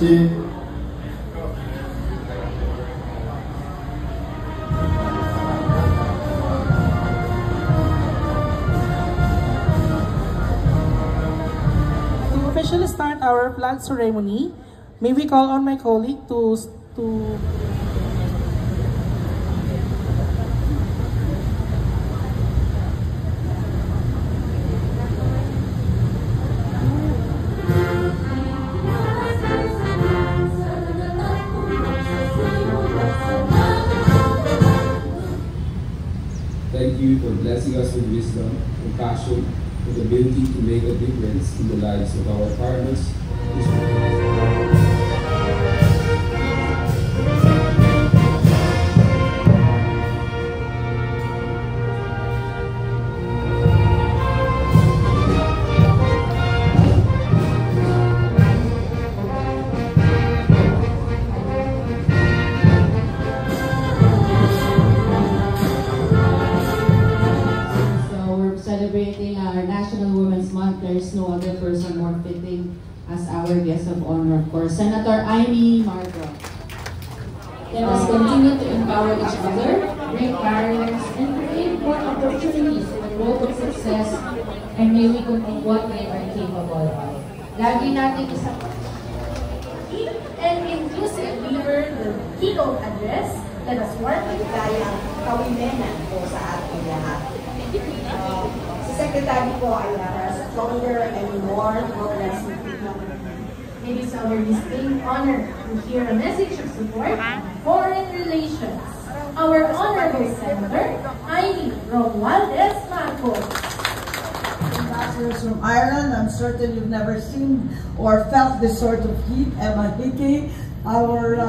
Christine. To officially start our flag ceremony, may we call on my colleague to Thank you for blessing us with wisdom, compassion, and the ability to make a difference in the lives of our partners. Celebrating our National Women's Month, there is no other person more fitting as our guest of honor, of course, Senator Amy Marcos. Let us continue to empower each other, break barriers, and create more opportunities for global success, and may we complete what we are capable of. Lagi natin isang and inclusive leader the keynote address. Let us work maligayang kawimenan po sa ating lahat. Si Secretary po ay stronger and more progressive. It is our distinct honor to hear a message of support on foreign relations. Our Honorable Senator, Amy Romualdez Marcos. Ambassadors from Ireland, I'm certain you've never seen or felt this sort of heat. Emma Hickey, our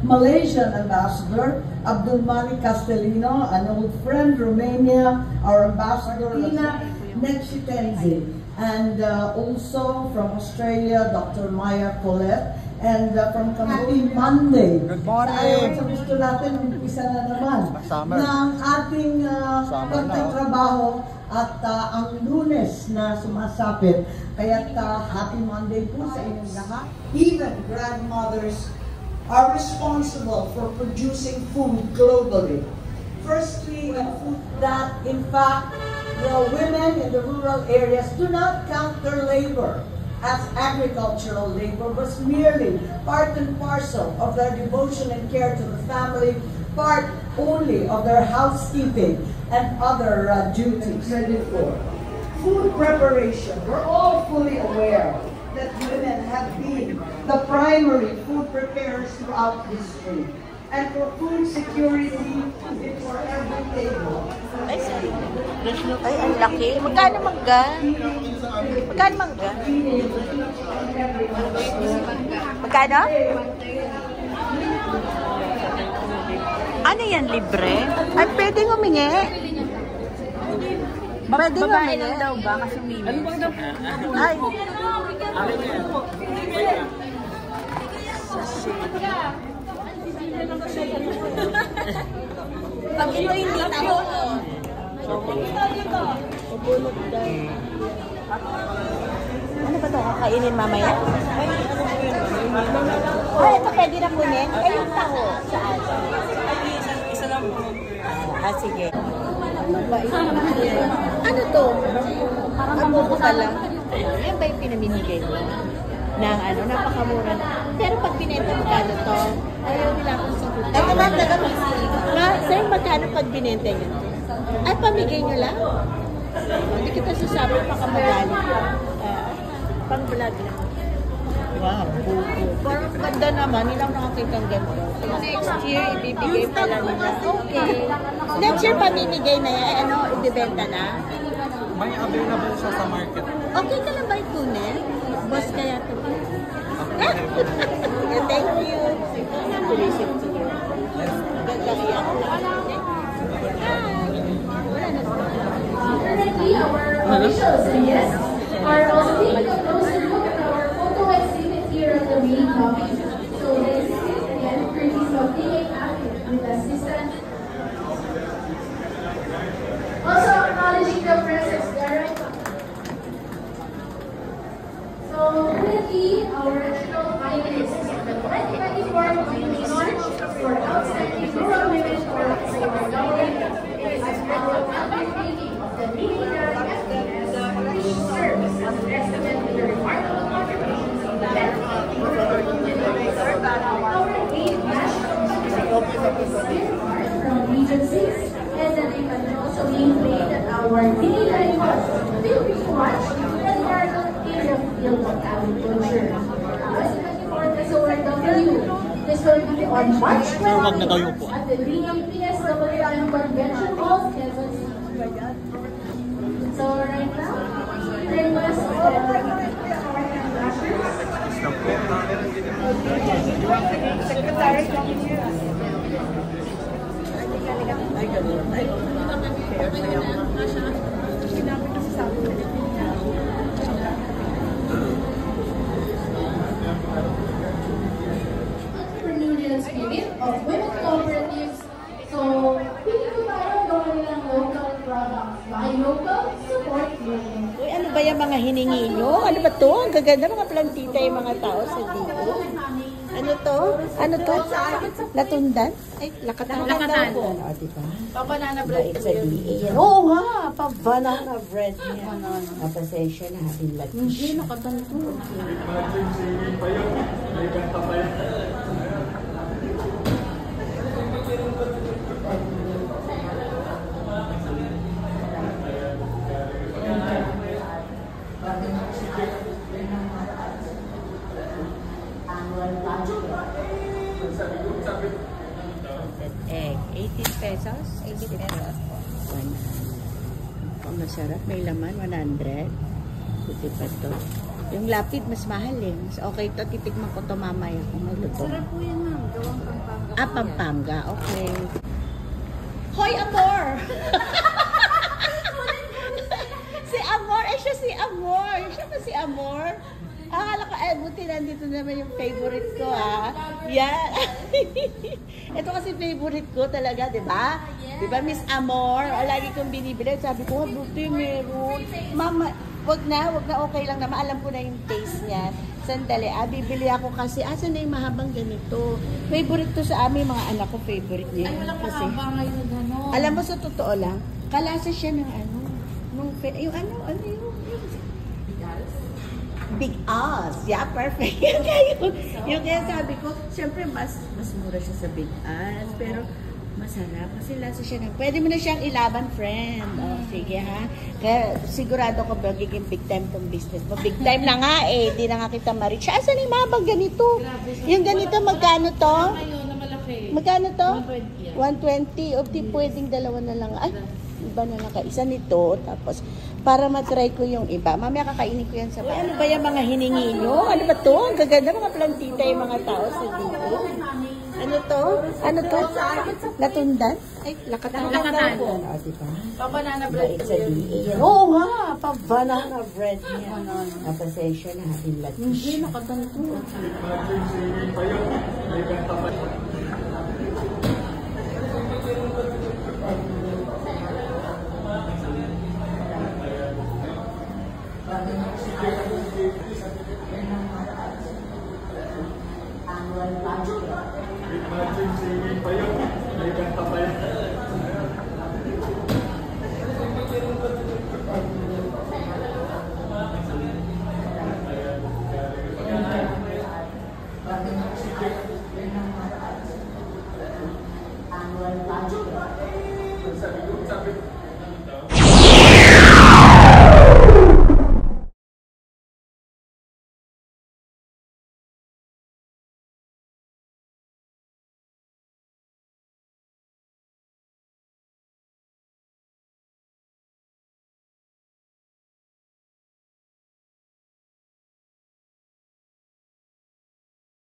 Malaysian ambassador, Abdul Malik Castellino, an old friend, Romania, our ambassador, Tina Nechitenzi, and also from Australia, Dr. Maya Colette, and from Happy Monday. Good morning! Sa gusto natin, umpisa na naman ng ating pagtatrabaho at ang Lunes na sumasapit. Kaya Happy Monday po sa inyong lahat. Even grandmothers are responsible for producing food globally. Firstly, food that, in fact, the women in the rural areas do not count their labor as agricultural labor, but merely part and parcel of their devotion and care to the family, part only of their housekeeping and other duties. Food preparation. We're all fully aware that women have been the primary food preparers throughout history. And for food security, for every table. Ay, sorry. Ay, ang laki. Magkano mangga? Magkano mangga? Magkano? Ano yan, libre? Ay, pwedeng humingi? Pwedeng humingi? Lang daw ba? Kasi humingi. Ay. Pag ito hindi tayo, ano ba ito? Kakainin mamaya? Ay, ito pwede na kunin? Eh, yung taho. Saan? Isa lang po. Sige. Ano to? Parang mabuko ka lang. Yan ba yung pinamimigay mo? Ng ano, napakamura na. Pero pag binenta mo kano to, ayaw nila akong sagutin. Ito lang, sa'yo magkano pag binenta nyo? Ay, pamigay nyo lang? Hindi kita sasabi, pakamagalit. Pang-vlog lang. Wow, buko. Parang ganda naman, nilang nakakita ang ganda. Next year, ibibigay pala nila. Okay. Next year, pamimigay na yan. Ano, ibibenta na? May available siya sa market. Okay ka lang ba yung tunnel? Boss kaya ito. Thank you. Tulisip to you. Ganda riyak lang. Currently, our officials and guests are also taking a closer look at our photo exhibit here at the main lobby. So this is again courtesy of PA Active with assistant. Also acknowledging the presence Derek. So currently, our regional finalists award being launched for outstanding rural women for Government is annual undertaking of the Trinidad FDS, which serves as a testament to the remarkable contributions of the men in rural communities. Our 8th national from Region 6 is an also being played at our Trinidad Hall. Feel free to watch as part of Asia Field of Agriculture. As ORW, this will be on March 12 at the PSWM Convention Hall, Quezon City. So right now, request for entrepreneurial spirit of women cooperatives. So, pili ko tayo gawin ng local products. Buy local, support women. Uy, ano ba yung mga hiningi nyo? Ano ba to? Ang gaganda mga plantita yung mga tao sa dito. Ano to? Ano to? Latundan? Ay, lakatan. Lakatan. O, diba? Pa-banana bread. It's a DA. Oo nga, pa-banana bread niya. Pasensya na, hating lagi. Hindi, nakatan to. Egg, 18 pesos? 80 pesos. Ang masarap, may laman, 100. Puti pa to. Yung lapid, mas mahal eh. Mas okay to, titikman ko to mamaya kung maluto. Sarap po yan, ma'am. Gawang Pampanga. Ah, Pampanga, okay. Hoy, Amor! Si Amor, siya si Amor. Siya ba si Amor? Akala ko, buti nandito naman yung favorite ko, ah. Yan. Ito kasi favorite ko talaga, di ba? Di ba, Miss Amor? Lagi kong binibili. Sabi ko, buti meron. Mama, wag na, okay lang naman. Alam ko na yung taste niya. Sandali, bibili ako kasi, saan na yung mahabang ganito? Favorite to sa amin, mga anak ko, favorite niya. Ay, wala pa haba ngayon, gano'n. Alam mo, sa totoo lang, kalasa siya ng yung Big Ass. Yeah, perfect. Yung kaya sabi ko, syempre mas mura siya sa Big Ass, pero masarap kasi lasa siya ng, pwede mo na siyang ilaban, friend. Oh, sige ha. Kaya sigurado ko magiging big time tong business mo. Big time na nga eh, di na nga kita ma-reach. Asan yung mabang ganito? Yung ganito, magkano to? Ngayon na malaki. Magkano to? 120. 120. O di pwedeng dalawa na lang. Ay, iba na lang ka. Isa nito, tapos para matry ko yung iba. Mamaya kakainin ko yan sa bahay. Ano ba yung mga hiningi nyo? Ano ba to? Ang gaganda mga plantita yung mga tao sa dito. Ano to? Ano to? Latundan? Ay, lakatan. Lakatan. O, diba? Pa-banana bread. It's a DA. Oo nga, pa-banana bread niya. Pasensya na, hating lagi. Hindi, nakatan to. Annual budget.